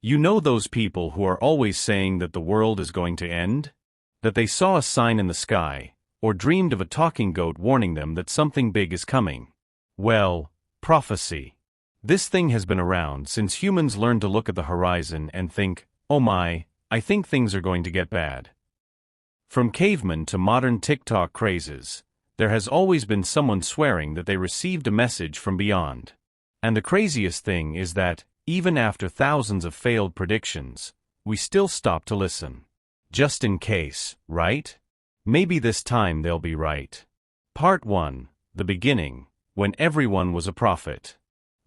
You know those people who are always saying that the world is going to end? That they saw a sign in the sky, or dreamed of a talking goat warning them that something big is coming. Well, prophecy. This thing has been around since humans learned to look at the horizon and think, oh my, I think things are going to get bad. From cavemen to modern TikTok crazes, there has always been someone swearing that they received a message from beyond. And the craziest thing is that, even after thousands of failed predictions, we still stop to listen. Just in case, right? Maybe this time they'll be right. Part 1. The beginning, when everyone was a prophet.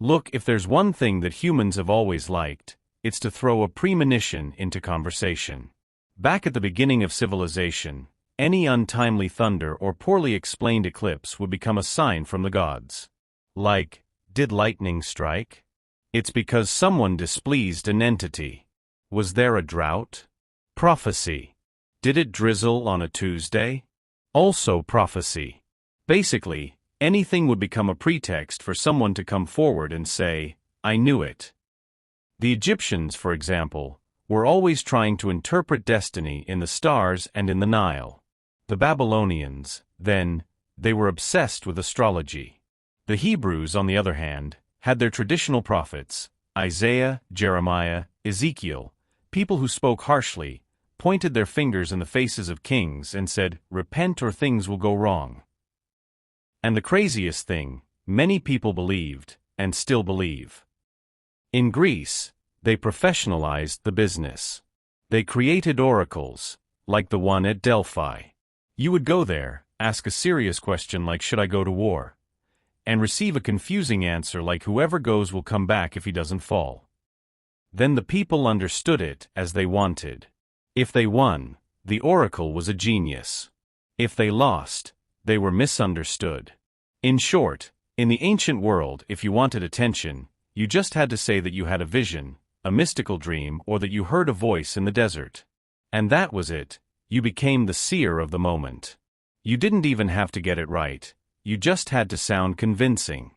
Look, if there's one thing that humans have always liked, it's to throw a premonition into conversation. Back at the beginning of civilization, any untimely thunder or poorly explained eclipse would become a sign from the gods. Like, did lightning strike? It's because someone displeased an entity. Was there a drought? Prophecy. Did it drizzle on a Tuesday? Also prophecy. Basically, anything would become a pretext for someone to come forward and say, I knew it. The Egyptians, for example, were always trying to interpret destiny in the stars and in the Nile. The Babylonians, then, they were obsessed with astrology. The Hebrews, on the other hand, had their traditional prophets, Isaiah, Jeremiah, Ezekiel, people who spoke harshly, pointed their fingers in the faces of kings and said, repent or things will go wrong. And the craziest thing, many people believed, and still believe. In Greece, they professionalized the business. They created oracles, like the one at Delphi. You would go there, ask a serious question like should I go to war? And receive a confusing answer like whoever goes will come back if he doesn't fall. Then the people understood it as they wanted. If they won, the oracle was a genius. If they lost, they were misunderstood. In short, in the ancient world, if you wanted attention, you just had to say that you had a vision, a mystical dream, or that you heard a voice in the desert. And that was it. You became the seer of the moment. You didn't even have to get it right. You just had to sound convincing.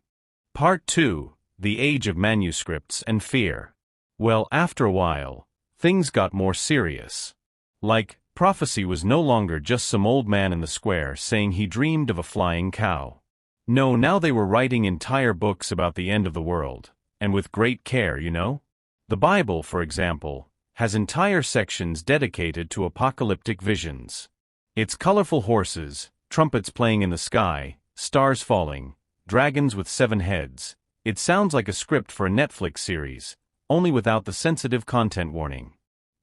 Part 2. The Age of Manuscripts and Fear. Well, after a while, things got more serious. Like, prophecy was no longer just some old man in the square saying he dreamed of a flying cow. No, now they were writing entire books about the end of the world, and with great care, you know? The Bible, for example, has entire sections dedicated to apocalyptic visions. It's colorful horses, trumpets playing in the sky, stars falling, dragons with 7 heads. It sounds like a script for a Netflix series, only without the sensitive content warning.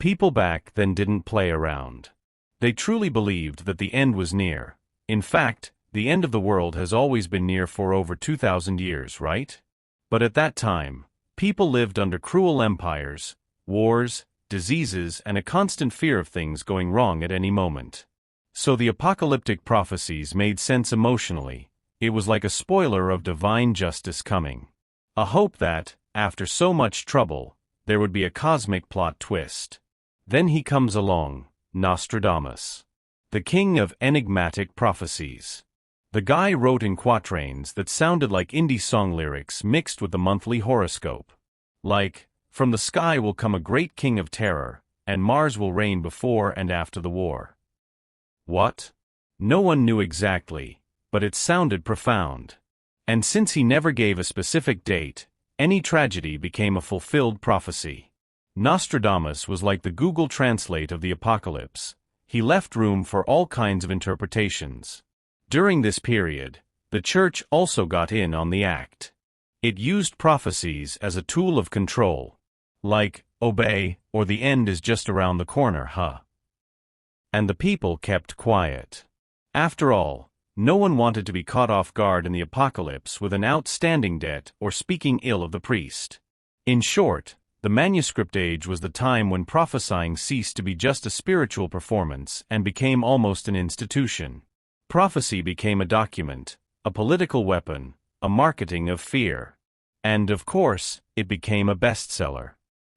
People back then didn't play around. They truly believed that the end was near. In fact, the end of the world has always been near for over 2,000 years, right? But at that time, people lived under cruel empires, wars, diseases, and a constant fear of things going wrong at any moment. So the apocalyptic prophecies made sense emotionally. It was like a spoiler of divine justice coming. A hope that, after so much trouble, there would be a cosmic plot twist. Then he comes along, Nostradamus, the king of enigmatic prophecies. The guy wrote in quatrains that sounded like indie song lyrics mixed with the monthly horoscope. Like, from the sky will come a great king of terror, and Mars will reign before and after the war. What? No one knew exactly, but it sounded profound. And since he never gave a specific date, any tragedy became a fulfilled prophecy. Nostradamus was like the Google Translate of the apocalypse. He left room for all kinds of interpretations. During this period, the church also got in on the act. It used prophecies as a tool of control. Like, obey, or the end is just around the corner, huh? And the people kept quiet. After all, no one wanted to be caught off guard in the apocalypse with an outstanding debt or speaking ill of the priest. In short, the manuscript age was the time when prophesying ceased to be just a spiritual performance and became almost an institution. Prophecy became a document, a political weapon, a marketing of fear. And, of course, it became a bestseller.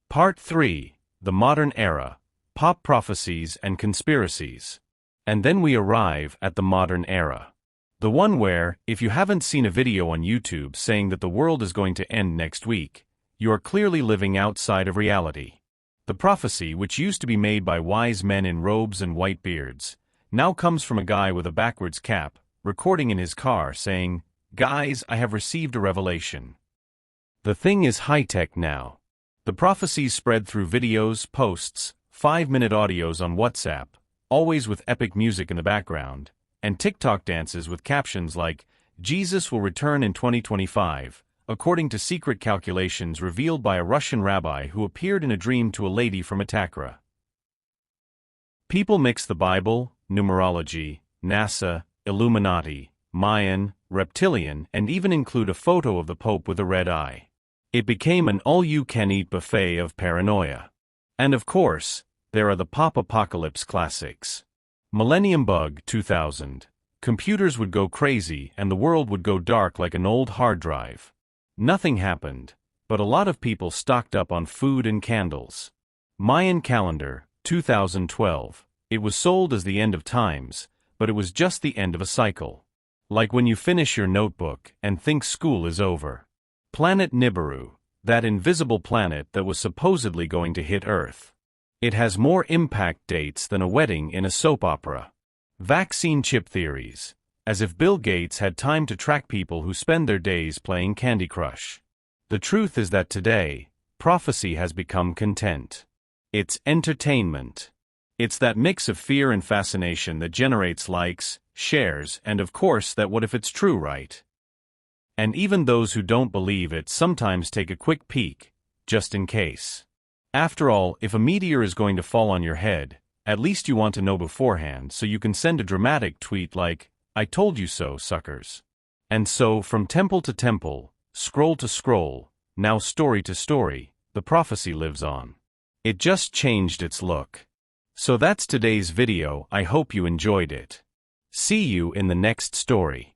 Part 3. The Modern Era. Pop Prophecies and Conspiracies. And then we arrive at the modern era. The one where, if you haven't seen a video on YouTube saying that the world is going to end next week, you are clearly living outside of reality. The prophecy, which used to be made by wise men in robes and white beards, now comes from a guy with a backwards cap, recording in his car saying, "Guys, I have received a revelation." The thing is high-tech now. The prophecies spread through videos, posts, 5-minute audios on WhatsApp, always with epic music in the background, and TikTok dances with captions like, "Jesus will return in 2025, according to secret calculations revealed by a Russian rabbi who appeared in a dream to a lady from Ithaca." People mix the Bible, numerology, NASA, Illuminati, Mayan, reptilian, and even include a photo of the Pope with a red eye. It became an all-you-can-eat buffet of paranoia. And of course, there are the pop-apocalypse classics. Millennium Bug 2000. Computers would go crazy and the world would go dark like an old hard drive. Nothing happened, but a lot of people stocked up on food and candles. Mayan Calendar 2012. It was sold as the end of times, but it was just the end of a cycle. Like when you finish your notebook and think school is over. Planet Nibiru, that invisible planet that was supposedly going to hit Earth. It has more impact dates than a wedding in a soap opera. Vaccine chip theories, as if Bill Gates had time to track people who spend their days playing Candy Crush. The truth is that today, prophecy has become content. It's entertainment. It's that mix of fear and fascination that generates likes, shares, and of course that what if it's true, right? And even those who don't believe it sometimes take a quick peek, just in case. After all, if a meteor is going to fall on your head, at least you want to know beforehand so you can send a dramatic tweet like, "I told you so, suckers." And so, from temple to temple, scroll to scroll, now story to story, the prophecy lives on. It just changed its look. So that's today's video. I hope you enjoyed it. See you in the next story.